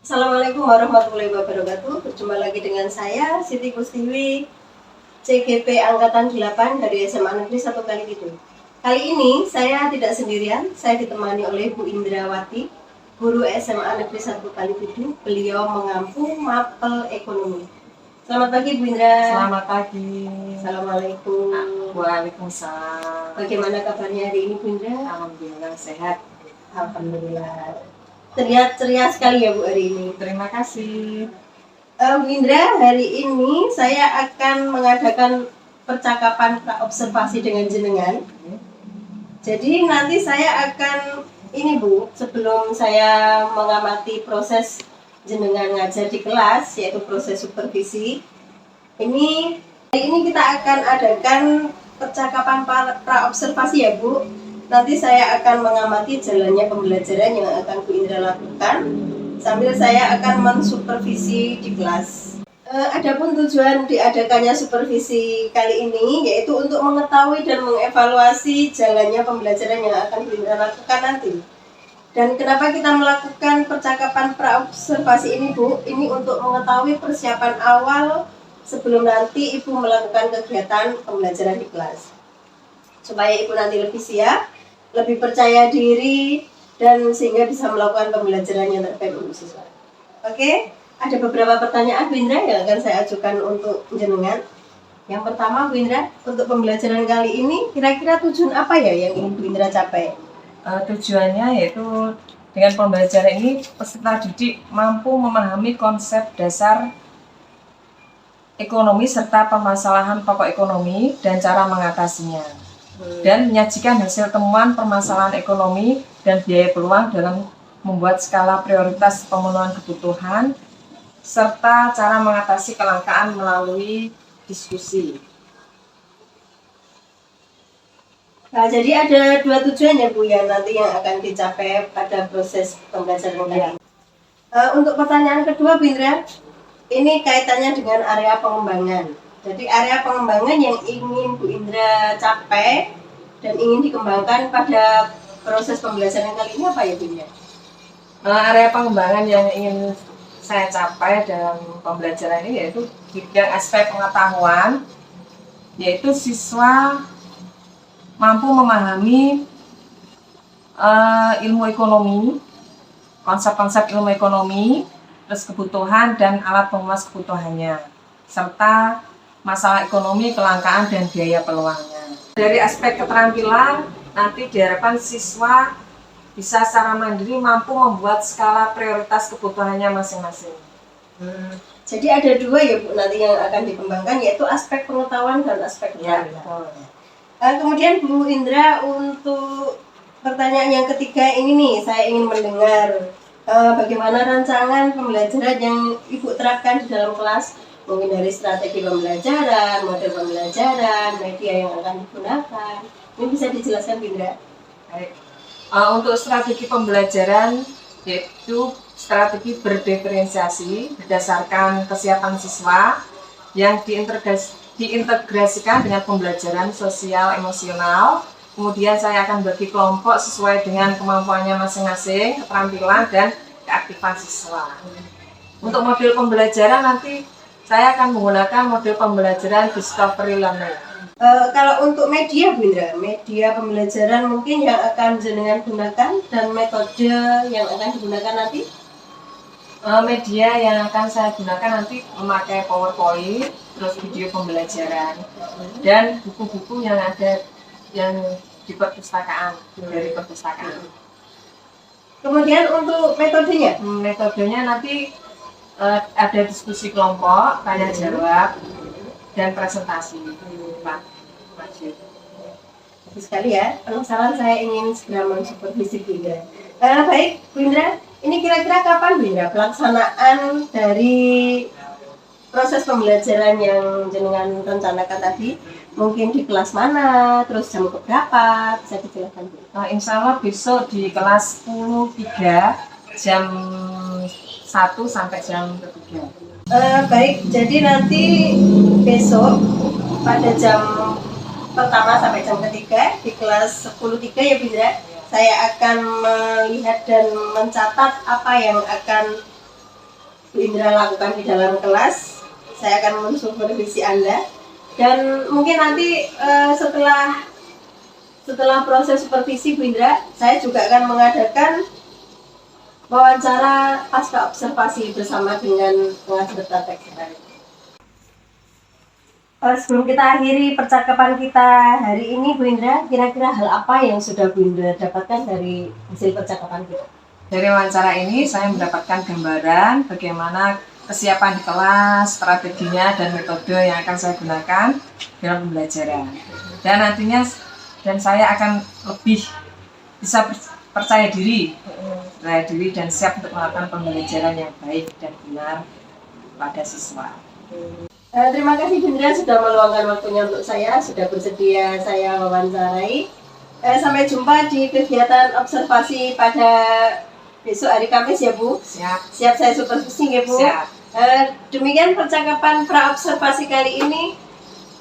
Assalamualaikum warahmatullahi wabarakatuh. Berjumpa lagi dengan saya Siti Kustiwi, CGP Angkatan 8 dari SMA Negeri 1 Kalipitu. Kali ini saya tidak sendirian, saya ditemani oleh Bu Indrawati, guru SMA Negeri 1 Kalipitu. Beliau mengampu mapel ekonomi. Selamat pagi Bu Indra. Selamat pagi. Assalamualaikum. Waalaikumsalam. Bagaimana kabarnya hari ini Bu Indra? Alhamdulillah sehat. Alhamdulillah. Terlihat ceria sekali ya Bu hari ini. Terima kasih. Bu Indra, hari ini saya akan mengadakan percakapan observasi dengan jenengan. Jadi nanti saya akan ini Bu, sebelum saya mengamati proses jenengan ngajar di kelas, yaitu proses supervisi. Hari ini kita akan adakan percakapan pra observasi ya Bu. Nanti saya akan mengamati jalannya pembelajaran yang akan Bu Indra lakukan sambil saya akan mensupervisi di kelas. Adapun tujuan diadakannya supervisi kali ini yaitu untuk mengetahui dan mengevaluasi jalannya pembelajaran yang akan Bu Indra lakukan nanti. Dan kenapa kita melakukan percakapan pra-observasi ini Bu? Ini untuk mengetahui persiapan awal sebelum nanti Ibu melakukan kegiatan pembelajaran di kelas. Supaya Ibu nanti lebih siap, lebih percaya diri, dan sehingga bisa melakukan pembelajaran yang terbaik untuk siswa. Oke, ada beberapa pertanyaan Bu Indra yang akan saya ajukan untuk jenengan. Yang pertama Bu Indra, untuk pembelajaran kali ini kira-kira tujuan apa ya yang ingin Bu Indra capai? Tujuannya yaitu dengan pembelajaran ini peserta didik mampu memahami konsep dasar ekonomi serta permasalahan pokok ekonomi dan cara mengatasinya. Dan menyajikan hasil temuan permasalahan ekonomi dan biaya peluang dalam membuat skala prioritas pemenuhan kebutuhan serta cara mengatasi kelangkaan melalui diskusi. Nah, jadi ada dua tujuan ya Bu ya nanti yang akan dicapai pada proses pembelajaran kali ini. Untuk pertanyaan kedua Bu Indra, ini kaitannya dengan area pengembangan. Jadi area pengembangan yang ingin Bu Indra capai dan ingin dikembangkan pada proses pembelajaran kali ini apa ya Bu Indra? Area pengembangan yang ingin saya capai dalam pembelajaran ini yaitu bidang aspek pengetahuan, yaitu siswa mampu memahami ilmu ekonomi, konsep-konsep ilmu ekonomi, terus kebutuhan dan alat pemenuhan kebutuhannya, serta masalah ekonomi, kelangkaan dan biaya peluangnya. Dari aspek keterampilan, nanti diharapkan siswa bisa secara mandiri mampu membuat skala prioritas kebutuhannya masing-masing. Jadi ada dua ya Bu nanti yang akan dikembangkan, yaitu aspek pengetahuan dan aspek keterampilan. Kemudian Bu Indra, untuk pertanyaan yang ketiga ini nih, saya ingin mendengar bagaimana rancangan pembelajaran yang Ibu terapkan di dalam kelas, mungkin dari strategi pembelajaran, model pembelajaran, media yang akan digunakan. Ini bisa dijelaskan Bu Indra? Baik. Untuk strategi pembelajaran yaitu strategi berdiferensiasi berdasarkan kesiapan siswa yang diintegrasikan dengan pembelajaran sosial emosional. Kemudian saya akan bagi kelompok sesuai dengan kemampuannya masing-masing, keterampilan dan keaktifan siswa. Untuk model pembelajaran nanti saya akan menggunakan model pembelajaran discovery learning. Kalau untuk media Bu Indra, media pembelajaran mungkin yang akan jenengan gunakan dan metode yang akan digunakan nanti? Media yang akan saya gunakan nanti memakai PowerPoint, terus video pembelajaran, dan buku-buku yang ada yang di perpustakaan, dari perpustakaan. Kemudian untuk metodenya? Metodenya nanti ada diskusi kelompok, tanya jawab, dan presentasi. Bagus sekali ya, penasaran saya ingin segera mensupervisi Bu Indra. Baik Bu Indra, ini kira-kira kapan Bu Indra pelaksanaan dari proses pembelajaran yang jenengan rencanakan tadi? Mungkin di kelas mana, terus jam berapa, bisa dijelaskan Bu? Insya Allah besok di kelas 10.3 jam 1 sampai jam 3. Baik, jadi nanti besok pada jam pertama sampai jam ketiga di kelas 10.3 ya Bu Indra, saya akan melihat dan mencatat apa yang akan Bu Indra lakukan di dalam kelas. Saya akan mensupervisi Anda. Dan mungkin nanti setelah proses supervisi Bu Indra, saya juga akan mengadakan wawancara pasca observasi bersama dengan pengajar praktek sekali. Sebelum kita akhiri percakapan kita hari ini Bu Indra, kira-kira hal apa yang sudah Bu Indra dapatkan dari hasil percakapan kita? Dari wawancara ini saya mendapatkan gambaran bagaimana kesiapan di kelas, strateginya, dan metode yang akan saya gunakan dalam pembelajaran. Dan saya akan lebih bisa percaya diri dan siap untuk melakukan pembelajaran yang baik dan benar pada siswa. Terima kasih Bu Indra sudah meluangkan waktunya untuk saya, sudah bersedia saya wawancarai. Sampai jumpa di kegiatan observasi pada besok hari Kamis ya Bu. Siap. Siap saya supervisi ya Bu. Siap. Demikian percakapan pra-observasi kali ini.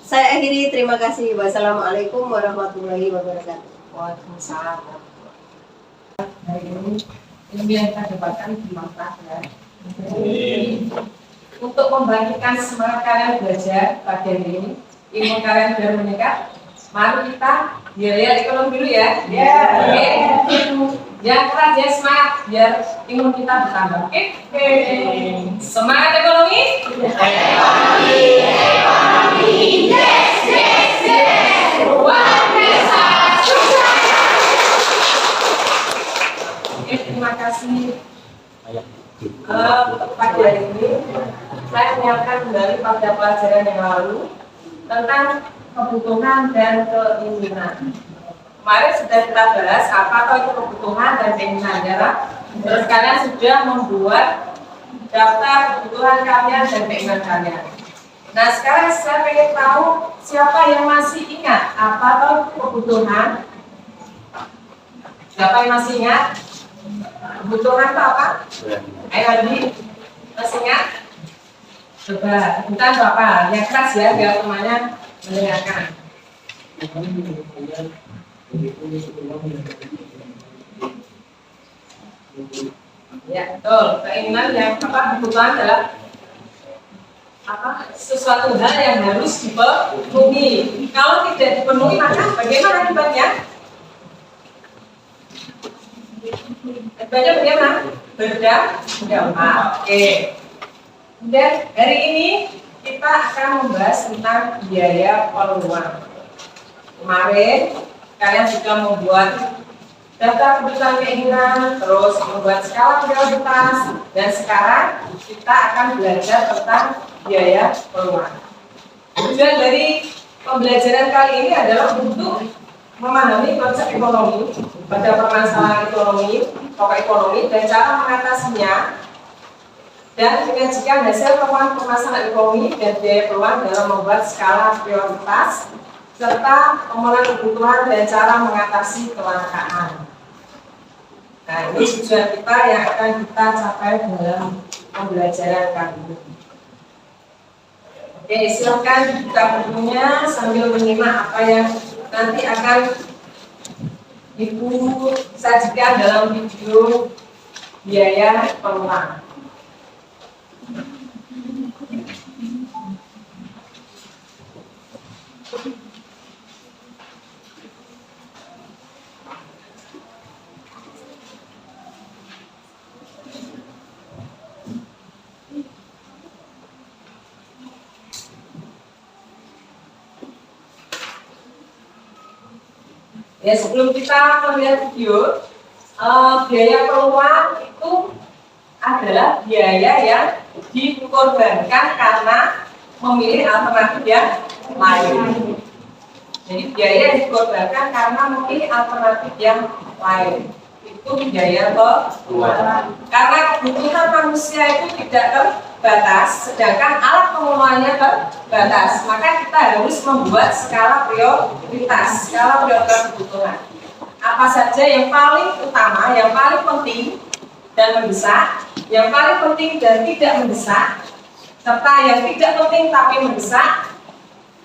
Saya akhiri, terima kasih. Wassalamualaikum warahmatullahi wabarakatuh. Waalaikumsalam. Hari ini ilmu yang kita dapatkan bermanfaat. Untuk membangkitkan semangat kalian belajar pada hari ini, ilmu kalian biar meningkat. Mari kita lihat ekonomi dulu ya. Oke. Yang keras ya, semangat biar ilmu kita bertambah. Oke. Semangat ekonomi. Luar biasa. Oke, terima kasih. Untuk pagi hari ini saya menyiapkan kembali pada pelajaran yang lalu tentang kebutuhan dan keinginan. Kemarin sudah kita bahas apa itu kebutuhan dan keinginan ya. Terus kalian sudah membuat daftar kebutuhan kalian dan keinginan kalian. Nah sekarang saya ingin tahu siapa yang masih ingat apa itu kebutuhan. Siapa yang masih ingat? Kebutuhan itu apa? Ayo Adi, masih ingat? Coba, kebutuhan itu apa? Yang keras ya, biar semuanya mendengarkan. Ya betul, keinginan yang apa? Kebutuhan adalah apa? Sesuatu hal yang harus dipenuhi. Kalau tidak dipenuhi maka bagaimana akibatnya? Akibatnya bagaimana? Berdampak. Oke. Dan hari ini kita akan membahas tentang biaya peluang. Kemarin kalian sudah membuat daftar kebutuhan keinginan, terus membuat skala prioritas, dan sekarang kita akan belajar tentang biaya peluang. Tujuan dari pembelajaran kali ini adalah untuk memahami konsep ekonomi pada permasalahan ekonomi, pokok ekonomi, dan cara mengatasinya, dan menyajikan hasil temuan permasalahan ekonomi dan biaya peluang dalam membuat skala prioritas, serta pemenuhan kebutuhan dan cara mengatasi kelangkaan. Nah, ini tujuan kita yang akan kita capai dalam pembelajaran kali ini. Oke, silakan buka bukunya sambil menyimak apa yang nanti akan Ibu sajikan dalam video biaya peluang. Ya, sebelum kita melihat video, biaya peluang itu adalah biaya yang dikorbankan karena memilih alternatif yang lain. Jadi biaya yang dikorbankan karena memilih alternatif yang lain. Itu biaya peluang. Karena kebutuhan manusia itu tidak terbatas, sedangkan alat pemenuhannya terbatas, maka kita harus membuat skala prioritas kebutuhan. Apa saja yang paling utama, yang paling penting dan mendesak, yang paling penting dan tidak mendesak, serta yang tidak penting tapi mendesak,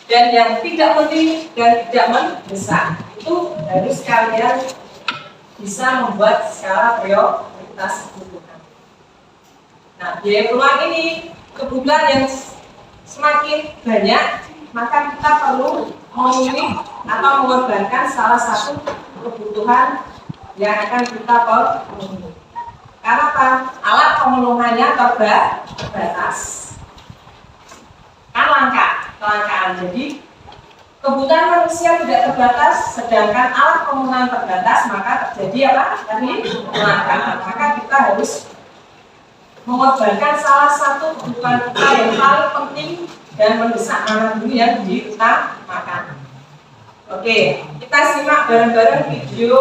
dan yang tidak penting dan tidak mendesak. Itu harus kalian bisa membuat skala prioritas kebutuhan. Nah, biaya peluang ini kebutuhan yang semakin banyak, maka kita perlu memilih atau mengorbankan salah satu kebutuhan yang akan kita penuhi. Karena apa? Alat pemenuhannya terbatas. Kan kelangkaan. Jadi kebutuhan manusia tidak terbatas, sedangkan alat pemenuhan terbatas, maka terjadi apa? Tadi kelangkaan. Maka kita harus mengorbankan salah satu kebutuhan kita yang paling penting dan mendesak mana dulu yang diutamakan. Oke, kita simak bareng-bareng video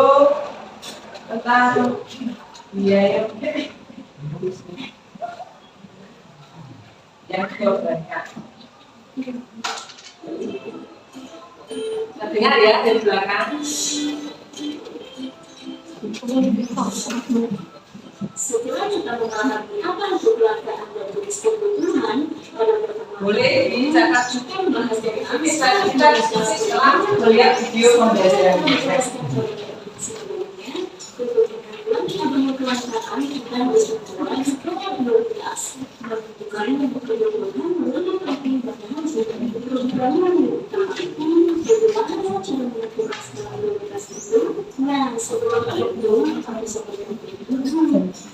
tentang biaya yang diorbankan. Dengar ya dari belakang. Setelah kita memahami apa itu kelangkaan dan jenis kebutuhan, pada pertemuan Boleh dicatat juga membahas dari bisa kita diskusi setelah melihat video pembelajaran ini. sebelumnya, kebutuhan uang tabungan kelangkaan kita bersekolah setelah 12 menentukan kebutuhan melengkapi bahan sebagai kebutuhan yang diutamakan. Bagaimana cara menentukan setelah 12 itu? Nah, sebelum itu harus seperti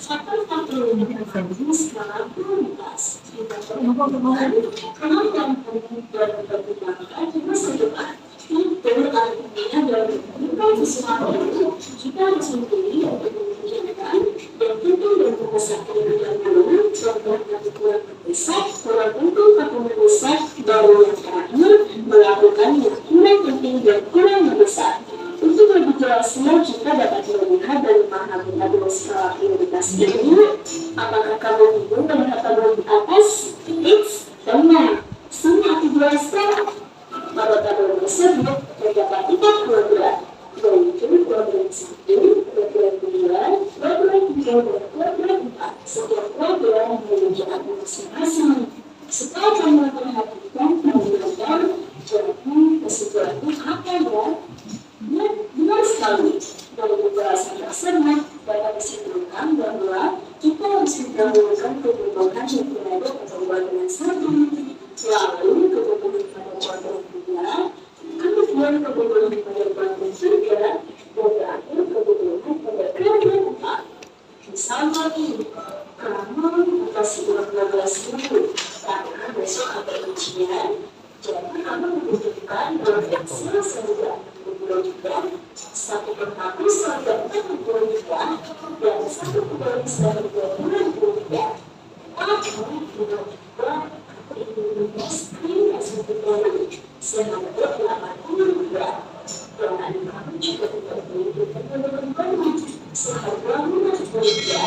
faktor-faktor yang dikatakan skala prioritas kita perhatikan kemampuan penting dalam pertimbangan masa depan. Itu artinya dalam melakukan sesuatu kita harus memilih untuk mengerjakan dan tentu dan membesarkan yang dulu contoh yang kurang mendesak kurang tentu atau mendesak baru yang terakhir melakukan yang kurang penting dan kurang mendesak. Untuk lebih jelasnya, kita dapat melihat dan memahami tabel skala prioritas ini. Apakah kamu bingung melihat tabel di atas? Tips, tenang, semua dijelaskan. Pada tabel tersebut terdapat 4 kuadran, yaitu kuadran 1, kuadran 2, kuadran 3, dan kuadran 4. Setiap kuadran memiliki arti masing-masing. Setelah kamu memperhatikan pembuatan, jadi kesimpulannya apa ya? Benar sekali. Dari pembahasan tersebut dapat disimpulkan bahwa kita harus mendahulukan kebutuhan yang berada pada kuadran 1, lalu kebutuhan pada kuadran 2, kemudian kebutuhan pada kuadran 3, dan terakhir kebutuhan pada kuadran 4. Misalnya ini, kamu atasi uang 12 minggu karena besok ada ujian, jadi kamu membutuhkan uang pensil sebanyak 60 juta, satu penghapus sebanyak 60 juta, dan satu penulis sebanyak 20 juta. Kamu juga investasi satu kali sebanyak 80 juta, dan kamu juga membutuhkan pengeluaran seharga 50 juta.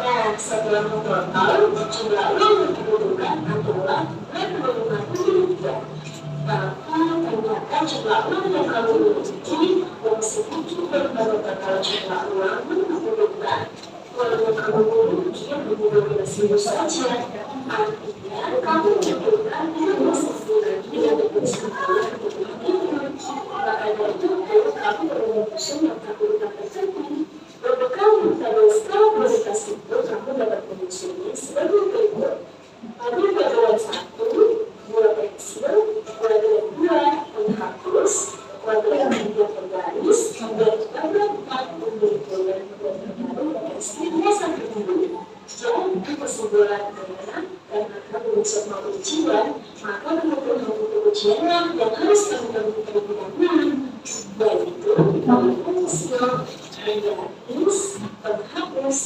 Nah, setelah total jumlah uang yang dibutuhkan adalah 25 juta. Ternyata jumlah uang yang kamu miliki lebih sedikit daripada total jumlah uang yang dibutuhkan. Walaupun kamu memiliki lebih 12.000 saja, artinya kamu membutuhkan 15.000 lagi yang diperlukan kebutuhan itu. Maka dari itu, kamu perlu menyusun yang tabungan tersebut. Untuk kamu tabel skala prioritas itu, kamu dapat menyusunnya sebagai berikut. Pada kuadran 1, 2 pensil, kuadran 2 penghapus, kuadran 3 penggaris, dan kuadran 4 pembentuk dan baru dan hasilnya satu dulu. Jadi kesimpulannya, karena kamu besok mau ujian, maka kebutuhan ujianlah yang harus kamu bagi terlebih dahulu, yaitu pensil, penggaris, penghapus.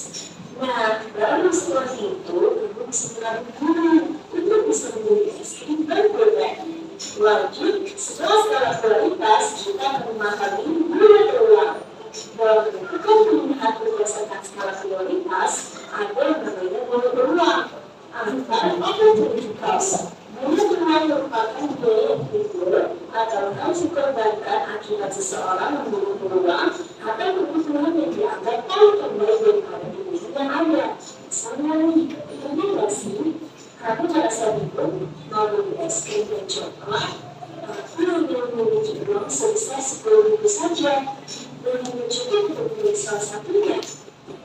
Nah, baru setelah itu, kamu bisa melakukan untuk bisa menjadi ekstrim berprogram. Lanjut, setelah skala prioritas, kita akan memahami guna uang. Dalam menentukan pilihan berdasarkan skala prioritas, ada yang namanya guna uang. Antara opportunity cost. Guna uang merupakan biaya yang timbul atau harus dikorbankan akibat seseorang membeli peluang atau kebutuhan yang dianggap paling terbaik daripada diri yang ada. Misalnya nih, ini nggak sih? Kamu merasa bingung mau beli es krim dan coklat, tapi hanya memiliki uang sebesar 10.000 saja, dan hanya cukup untuk beli salah satunya.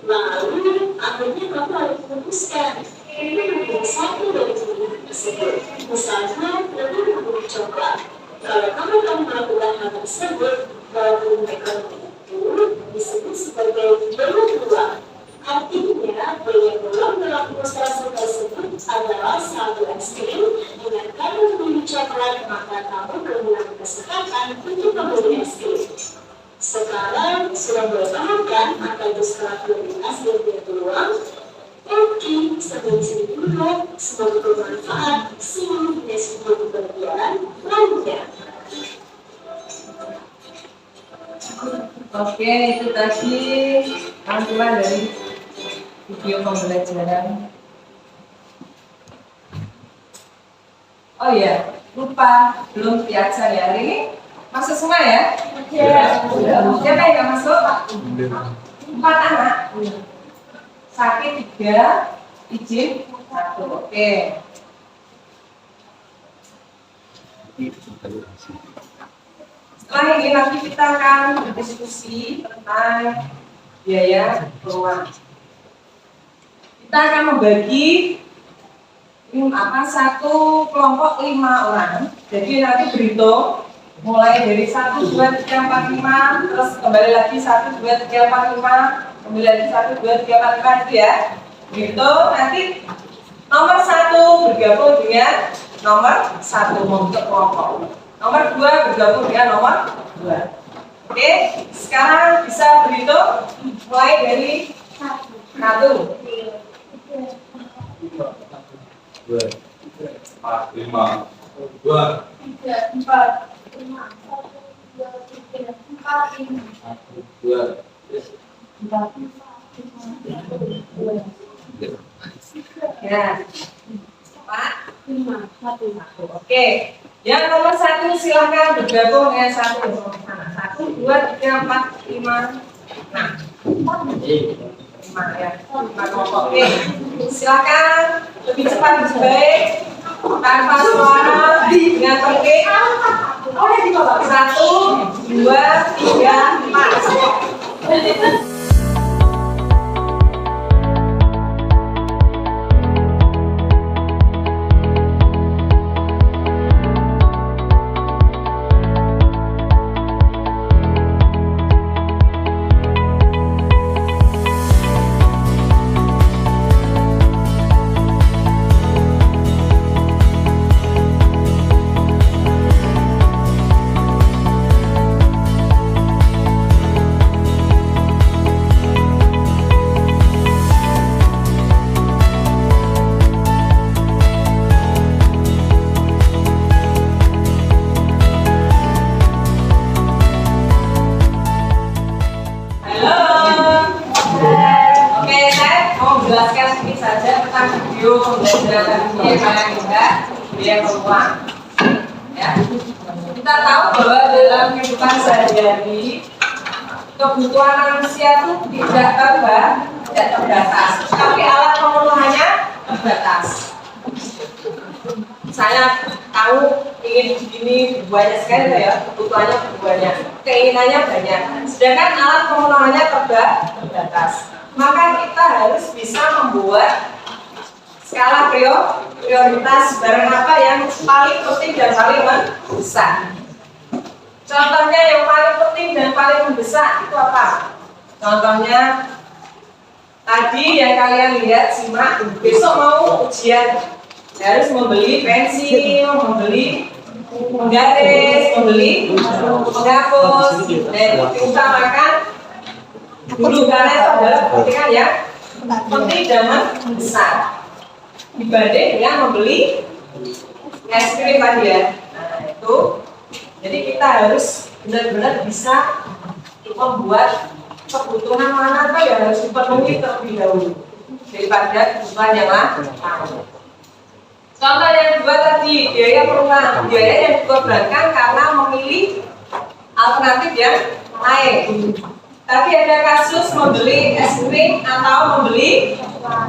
Lalu, akhirnya kamu harus memutuskan Pilih yang satu dari pilihan tersebut. Misalnya, lebih memilih coklat. Kalau kamu melakukan hal tersebut, walaupun ekonomi itu disebut sebagai belum peluang. Artinya, yang belum dalam ilustrasi tersebut adalah satu ekstrim. Dengan kamu memilih coklat, maka kamu berhubungan kesempatan untuk membeli es krim. Sekarang sudah berbahagia atau setelah prioritas dan peluang. Oke, sampai sini dulu. Semoga bermanfaat. See you next video pembelajaran lainnya. Oke, itu tadi rangkuman dari video pembelajaran. Oh iya, lupa belum diajar ya. Hari ini masuk semua ya? Iya. Siapa yang nggak masuk? 4 anak. Sakit 3, izin 1. Oke. Setelah ini nanti kita akan berdiskusi tentang biaya keluar. Kita akan membagi satu kelompok 5 orang. Jadi nanti berhitung mulai dari 1, 2, 3, 4, 5, terus kembali lagi 1, 2, 3, 4, 5, kembali lagi 1, 2, 3, 4, 5 itu ya. Gitu nanti nomor 1 bergabung dengan nomor 1 membentuk kelompok. Nomor 2 bergabung dengan nomor 2. Oke, sekarang bisa berhitung mulai dari 1. 2, 4, 5, 2, 3, 4, 5, 1, 2, 3, 4, 5. 2. Ya. 4, 5, 1. Oke. Yang nomor 1 silakan bergabung dengan 1. 1, 2, 3, 4, 5, 6. 5 ya. 5 kelompok. Oke. Silakan lebih cepat lebih baik. Tanpa suara dengan tertib. 1, 2, 3, 4. Video pembelajaran ini paling mudah dia peluang. Ya, kita tahu bahwa dalam kehidupan sehari-hari kebutuhan manusia itu tidak terbatas, tapi alat pemenuhannya terbatas. Saya tahu ingin begini banyak sekali ya, kebutuhannya banyak, keinginannya banyak, sedangkan alat pemenuhannya terbatas. Maka kita harus bisa membuat skala prioritas barang apa yang paling penting dan paling mendesak. Contohnya yang paling penting dan paling mendesak itu apa? Contohnya tadi yang kalian lihat, simak, besok mau ujian, harus membeli pensil, membeli penggaris, membeli penghapus, dan diutamakan dulu karena itu adalah kepentingan yang penting dan mendesak dibanding dengan membeli es krim tadi ya. Nah itu, jadi kita harus benar-benar bisa membuat kebutuhan mana apa yang harus dipenuhi terlebih dahulu daripada kebutuhan yang lain. Contoh yang kedua tadi, biaya perumahan, biaya yang dikorbankan karena memilih alternatif yang lain. Tadi ada kasus membeli es krim atau membeli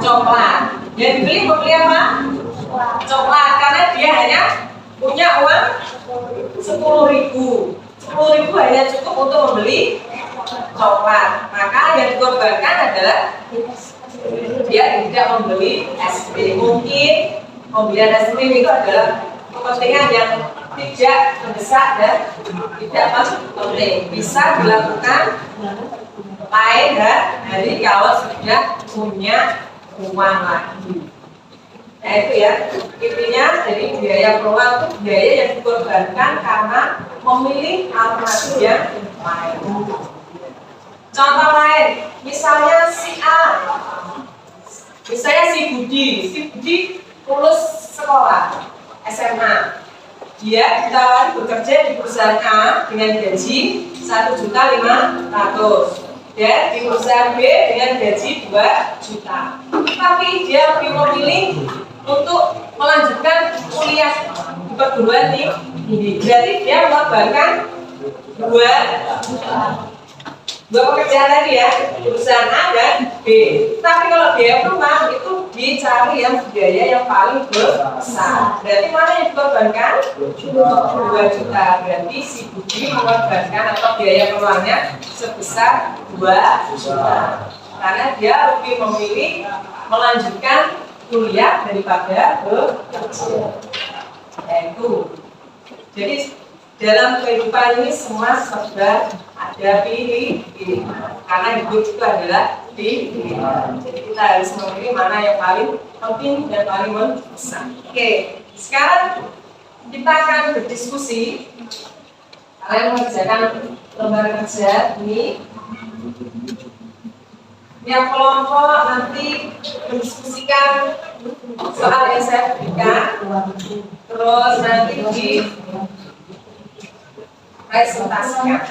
coklat. Yang membeli apa? Coklat, karena dia hanya punya uang 10.000. 10.000 hanya cukup untuk membeli coklat. Maka yang dikorbankan adalah Dia tidak membeli es krim. Mungkin pembelian es krim itu adalah kepentingan yang tidak mendesak dan tidak penting. Bisa dilakukan lain dari kalau sudah punya uang lagi. Nah itu ya, intinya jadi biaya perumahan itu biaya yang dikorbankan karena memilih alternatif yang lain. Contoh lain, misalnya si A, misalnya si Budi lulus sekolah SMA, dia ditawari bekerja di perusahaan A dengan gaji 1.500.000 dan di perusahaan B dengan gaji 2 juta. Tapi dia lebih memilih untuk melanjutkan kuliah di perguruan tinggi. Jadi dia mengorbankan dua pekerjaan tadi ya, perusahaan A dan B. Tapi kalau biaya perumahan itu dicari yang biaya yang paling besar. Berarti mana yang dikorbankan? 2 juta. Berarti si Budi mengorbankan atau biaya perumahannya sebesar 2 juta. Karena dia lebih memilih melanjutkan kuliah daripada bekerja. Yaitu. Jadi dalam kehidupan ini semua serba ada pilih. Karena hidup itu adalah pilihan. Jadi kita harus memilih mana yang paling penting dan paling besar. Oke, sekarang kita akan berdiskusi. Kalian mengerjakan lembar kerja ini. Yang kelompok nanti mendiskusikan soal yang saya berikan. Terus nanti di presentasikan.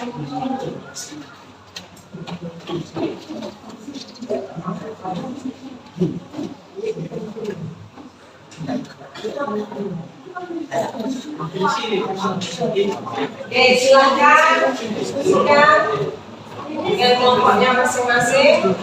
Oke, silakan diskusikan dengan kelompoknya masing-masing.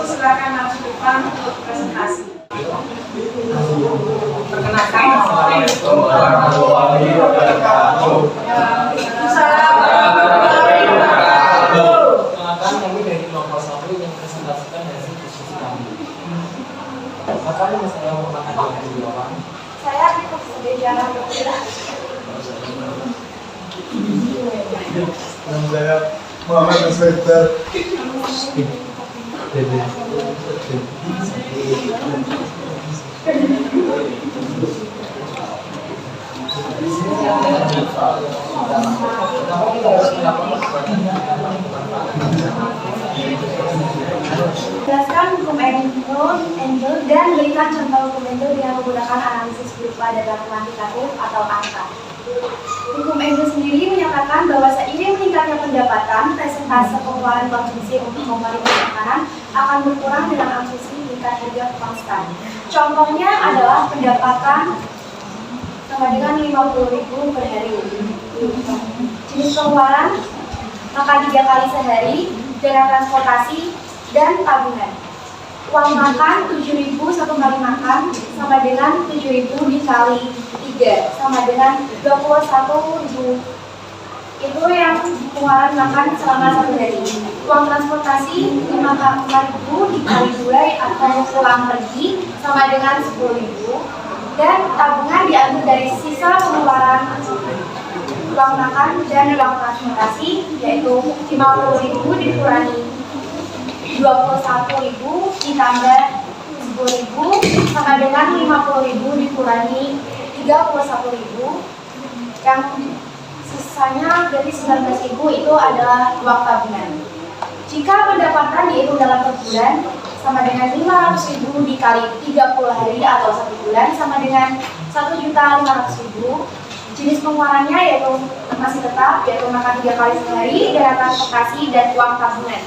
silakan maju depan untuk presentasi. Perkenalkan. Assalamualaikum warahmatullahi wabarakatuh. Perkenalkan, kami dari kelompok 1 yang presentasikan hasil diskusi kami. Apa yang saya mau mengatakan di bawah? Saya ikut sejarah Nama saya Muhammad Aswedar. Jelaskan hukum Engel dan berikan contoh hukum Engel yang menggunakan analisis berupa data kuantitatif atau angka. Hukum Engel sendiri menyatakan bahwa seiring meningkatnya pendapatan, persentase pengeluaran konsumsi untuk memenuhi makanan akan berkurang dengan asumsi tingkat harga konstan. Contohnya adalah pendapatan sama dengan 50.000 per hari. Jenis pengeluaran makan 3 kali sehari, dana transportasi, dan tabungan. Uang makan 7.000 satu kali makan sama dengan 7.000 dikali 3 sama dengan 21.000. Itu yang pengeluaran makan selama 1 hari. Uang transportasi 5.000 dikali 2 atau pulang pergi sama dengan 10.000. Dan tabungan diambil dari sisa pengeluaran uang makan dan uang transportasi, yaitu 50.000 dikurangi 21.000 ditambah 10.000 sama dengan 50.000 dikurangi 31.000, yang sisanya dari 19.000 itu adalah uang tabungan. Jika pendapatan dihitung dalam per bulan sama dengan 500.000 dikali 30 hari atau 1 bulan sama dengan 1.500.000. Jenis pengeluarannya yaitu masih tetap, yaitu makan 3 kali sehari, dana transportasi, dan uang tabungan.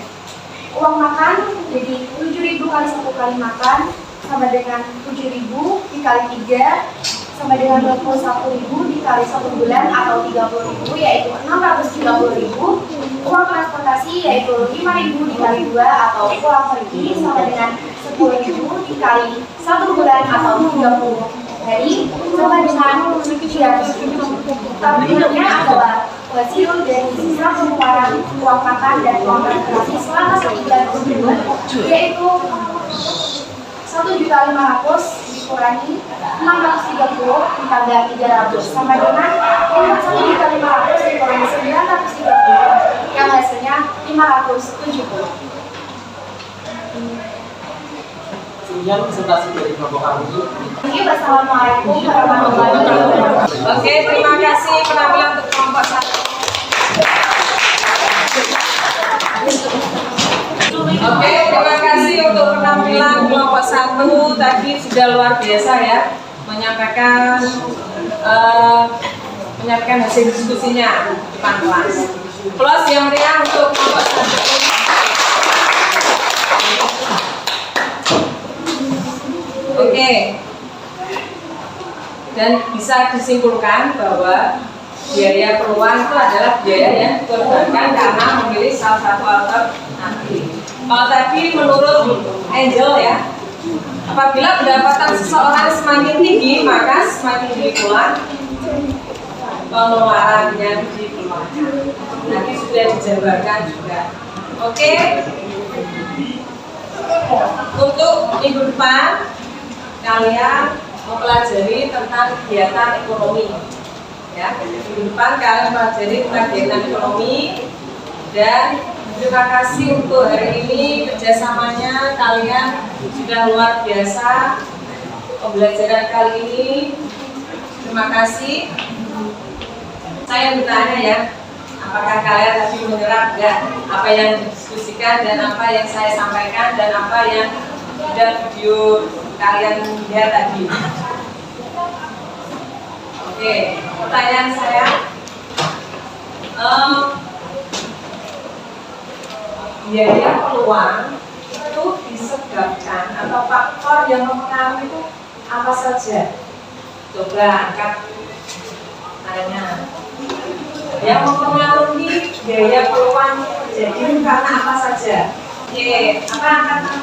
Uang makan jadi 7.000 kali 1 kali makan sama dengan 7.000 dikali 3 sama dengan 21.000 dikali 1 bulan atau 30.000, yaitu 630.000. Uang transportasi yaitu 5.000 dikali 2 atau pulang pergi sama dengan 10.000 dikali 1 bulan atau 30 hari sama dengan 300.000. Tabungannya adalah hasil dari sisa pengeluaran uang makan dan uang transportasi selama 1 bulan, yaitu 1.500.000 dikurangi 630 ditambah 300 sama dengan 1.500.000 dikurangi 930 yang hasilnya 570. Sekian presentasi dari kelompok kami. Wassalamualaikum warahmatullahi wabarakatuh. Oke, terima kasih penampilan untuk kelompok 1. Oke, terima kasih untuk penampilan kelompok 1 tadi sudah luar biasa ya, menyampaikan hasil diskusinya di depan kelas. Plus yang meriah untuk kelompok 1. Oke, dan bisa disimpulkan bahwa biaya peluang itu adalah biaya yang dikorbankan karena memilih salah satu alternatif. Tadi menurut Angel ya, apabila pendapatan seseorang semakin tinggi, maka semakin tinggi pula pengeluaran yang dikeluarkan. Nanti sudah dijabarkan juga. Oke, untuk minggu depan kalian mempelajari tentang kegiatan ekonomi. Ya, minggu depan kalian mempelajari tentang kegiatan ekonomi. Dan terima kasih untuk hari ini, kerjasamanya kalian sudah luar biasa. Pembelajaran kali ini, terima kasih. Saya bertanya ya, apakah kalian tadi menyerap enggak apa yang didiskusikan dan apa yang saya sampaikan dan apa yang sudah video kalian lihat tadi. Oke, pertanyaan saya, biaya peluang itu disebabkan atau faktor yang mempengaruhi itu apa saja? Coba angkat tangannya. Yang mempengaruhi biaya peluang terjadi karena apa saja? Oke, apa angkatan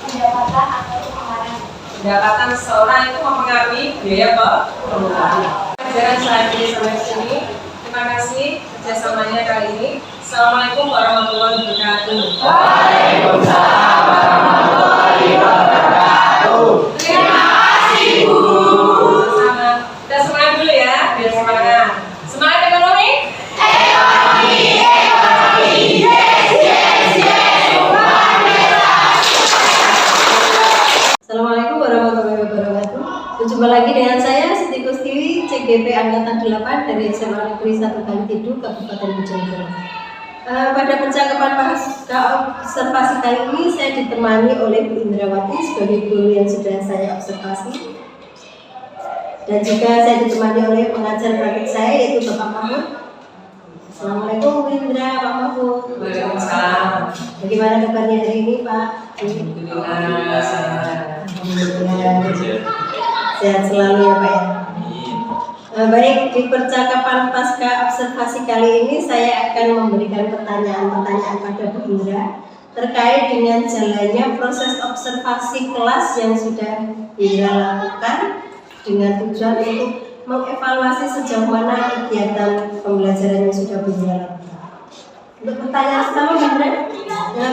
Pendapatan atau pengeluaran. pendapatan seseorang itu mempengaruhi biaya pengeluaran. Pelajaran selanjutnya sampai sini. Terima kasih kerjasamanya kali ini. Assalamualaikum warahmatullahi wabarakatuh. Waalaikumsalam warahmatullahi wabarakatuh. Terima kasih Bu. Sama. Kita semangat dulu ya, biar semangat. Semangat ekonomi? Assalamualaikum warahmatullahi wabarakatuh. Berjumpa lagi dengan saya Siti Kustiwi, CGP Angkatan 8 dari SMA Negeri 1 Kalikidu, Kabupaten Bojonegoro. Pada percakapan pasca observasi kali ini saya ditemani oleh Bu Indrawati sebagai guru yang sudah saya observasi, dan juga saya ditemani oleh pengajar praktik saya yaitu Bapak Mahmud. Assalamualaikum Bu Indra, Pak Mahmud. Waalaikumsalam. Bagaimana kabarnya hari ini Pak? Alhamdulillah. Sehat selalu ya Pak ya. Baik, di percakapan pasca observasi kali ini saya akan memberikan pertanyaan-pertanyaan pada Bu Indra terkait dengan jalannya proses observasi kelas yang sudah Bu Indra lakukan dengan tujuan untuk mengevaluasi sejauh mana kegiatan pembelajaran yang sudah Bu Indra lakukan. Untuk pertanyaan pertama Bu Indra,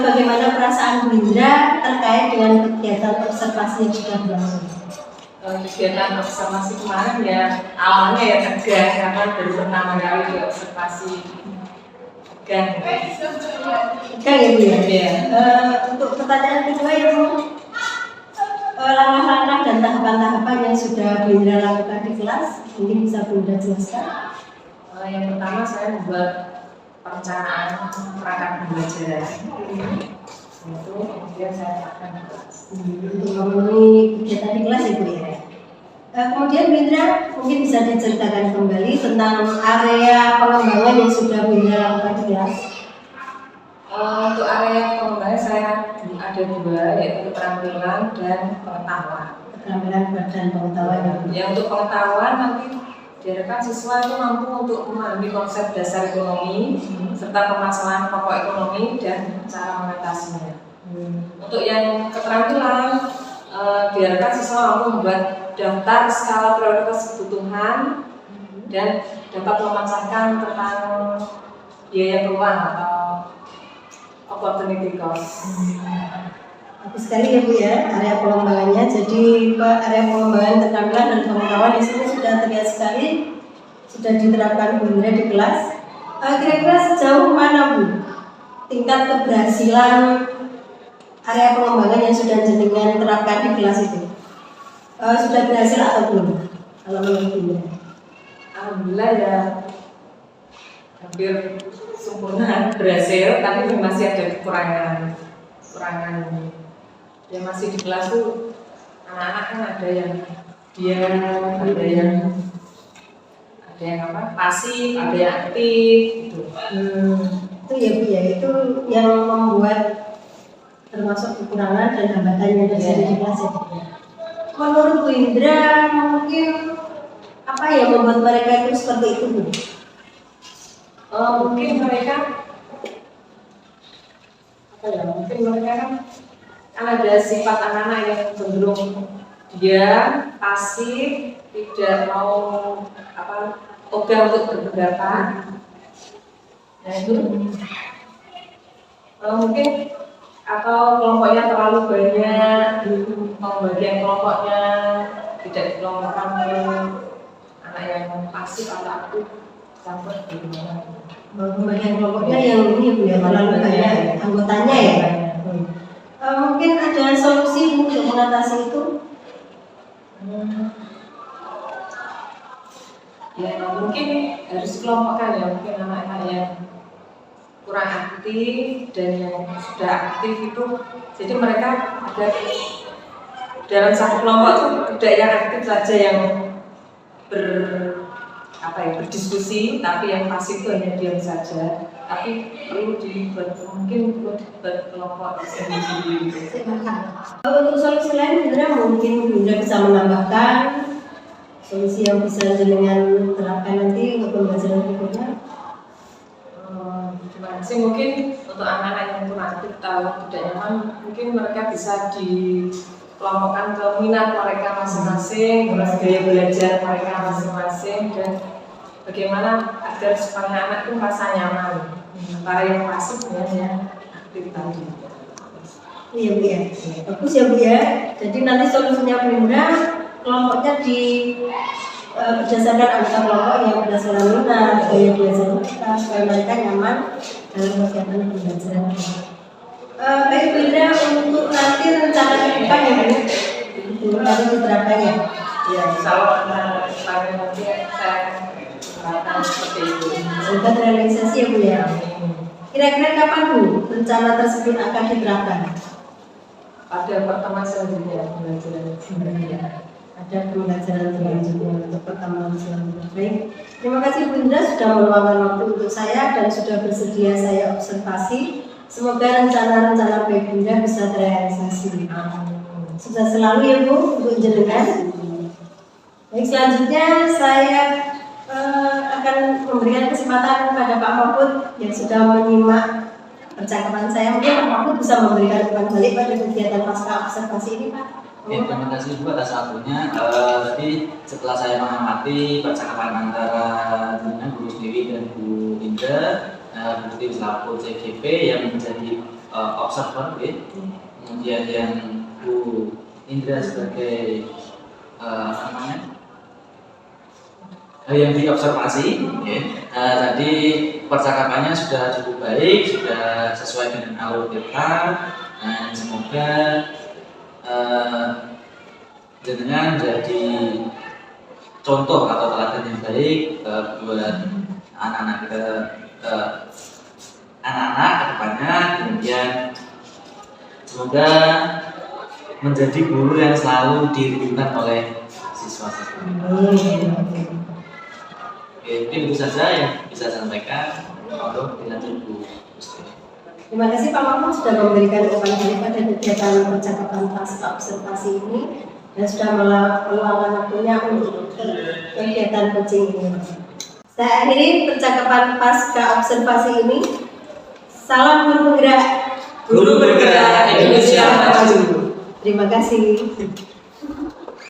bagaimana perasaan Bu Indra terkait dengan kegiatan observasi yang sudah berlangsung? Kegiatan observasi kemarin ya awalnya ya tegang karena baru pertama kali di observasi tegang Ya Bu ya? ya. Untuk pertanyaan kedua itu langkah-langkah dan tahapan-tahapan yang sudah Bu Indra lakukan di kelas, mungkin bisa Bu Indra jelaskan? Yang pertama saya membuat perencanaan perangkat pembelajaran itu kemudian saya akan Untuk memenuhi kegiatan di kelas itu ya. Kemudian Bu Indra mungkin bisa diceritakan kembali tentang area pengembangan yang sudah Bu Indra lakukan di kelas. untuk area pengembangan saya ada dua, yaitu keterampilan dan pengetahuan. Keterampilan dan pengetahuan ya Bu. Ya, untuk pengetahuan nanti diharapkan siswa itu mampu untuk memahami konsep dasar ekonomi serta permasalahan pokok ekonomi dan cara mengatasinya. Untuk yang keterampilan diharapkan siswa mampu membuat daftar skala prioritas kebutuhan dan dapat memecahkan tentang biaya peluang atau opportunity cost. Bagus sekali ya Bu ya, area pengembangannya. Jadi area pengembangan keterampilan dan pengetahuan di sini sudah terlihat sekali, sudah diterapkan Bu Indra di kelas. Kira-kira sejauh mana Bu tingkat keberhasilan area pengembangan yang sudah jenengan terapkan di kelas itu? Sudah berhasil atau belum? Kalau menurut Bu Indra? Alhamdulillah ya hampir sempurna berhasil, tapi masih ada kekurangan yang masih di kelas tuh anak-anak kan ada yang diam, ada yang apa pasif, ada yang aktif gitu. Itu ya Bu ya, itu yang membuat termasuk kekurangan dan hambatan yang terjadi di kelas ya Bu ya. Menurut Bu Indra mungkin apa yang membuat mereka itu seperti itu Bu? Mungkin mereka kan ada sifat anak-anak yang cenderung diam, pasif, tidak mau ogah untuk berpendapat. Nah itu mungkin atau kelompoknya terlalu banyak, pembagian kelompoknya tidak dikelompokkan anak yang pasif atau aktif campur gimana? Pembagian kelompoknya yang ini Bu ya, terlalu banyak anggotanya ya. Mungkin ada solusi untuk mengatasi itu? Ya mungkin harus dikelompokkan ya, mungkin anak-anak yang kurang aktif dan yang sudah aktif itu, jadi mereka ada dalam satu kelompok itu tidak yang aktif saja yang berdiskusi, tapi yang pasif itu hanya diam saja. Tapi perlu dibuat kelompok sendiri. Untuk solusi lain sebenarnya mungkin Bunda bisa menambahkan solusi yang bisa jenengan terapkan nanti untuk pembelajaran berikutnya. Terima kasih. Mungkin untuk anak-anak yang kurang aktif atau tidak nyaman, mungkin mereka bisa dikelompokkan ke minat mereka masing-masing, terus gaya belajar mereka masing-masing, dan bagaimana agar supaya anak itu merasa nyaman antara yang pasif dengan yang aktif tadi. Iya Bu ya, bagus ya Bu ya. Jadi nanti solusinya Bu Indra, kelompoknya berdasarkan anggota kelompok yang berdasarkan minat, gaya belajar mereka, supaya mereka nyaman dalam kegiatan pembelajaran. Baik Bu Indra, untuk nanti rencana ke depan ya Bu, itu nanti diterapkannya. Ya, insya Allah nanti saya akan seperti itu. Semoga terrealisasi ya Bu ya. Kira-kira kapan Bu rencana tersebut akan diterapkan? Pada pertemuan selanjutnya pembelajaran. Ada pembelajaran selanjutnya untuk pertemuan selanjutnya. Baik, terima kasih Bu Indra sudah meluangkan waktu untuk saya dan sudah bersedia saya observasi. Semoga rencana-rencana baik Bu Indra bisa terrealisasi. Sukses selalu ya Bu untuk jenengan. Baik, selanjutnya saya akan memberikan kesempatan kepada Pak Mahfud yang sudah menyimak percakapan saya. Mungkin Pak Mahfud bisa memberikan umpan balik pada kegiatan pasca observasi ini Pak. Ya, terima kasih Bu atas waktunya. Tadi setelah saya mengamati percakapan antara dengan Bu Rusdewi dan Bu Indra, Bu Rusdewi selaku CGP yang menjadi observer, kemudian yang Bu Indra sebagai yang diobservasi. Tadi percakapannya sudah cukup baik, sudah sesuai dengan alur kita, dan semoga dengan jadi contoh atau teladan yang baik buat anak-anak kita, anak-anak ke depannya. Kemudian semoga menjadi guru yang selalu dirindukan oleh siswa-siswa. Oke, mungkin itu saja yang bisa saya sampaikan. Mohon dilanjut Bu. Terima kasih Pak Mahfud sudah memberikan umpan balik pada kegiatan percakapan pasca observasi ini dan sudah meluangkan waktunya untuk kegiatan coaching ini. Saya akhiri percakapan pasca observasi ini. Salam guru penggerak. Guru bergerak Indonesia maju. Terima kasih.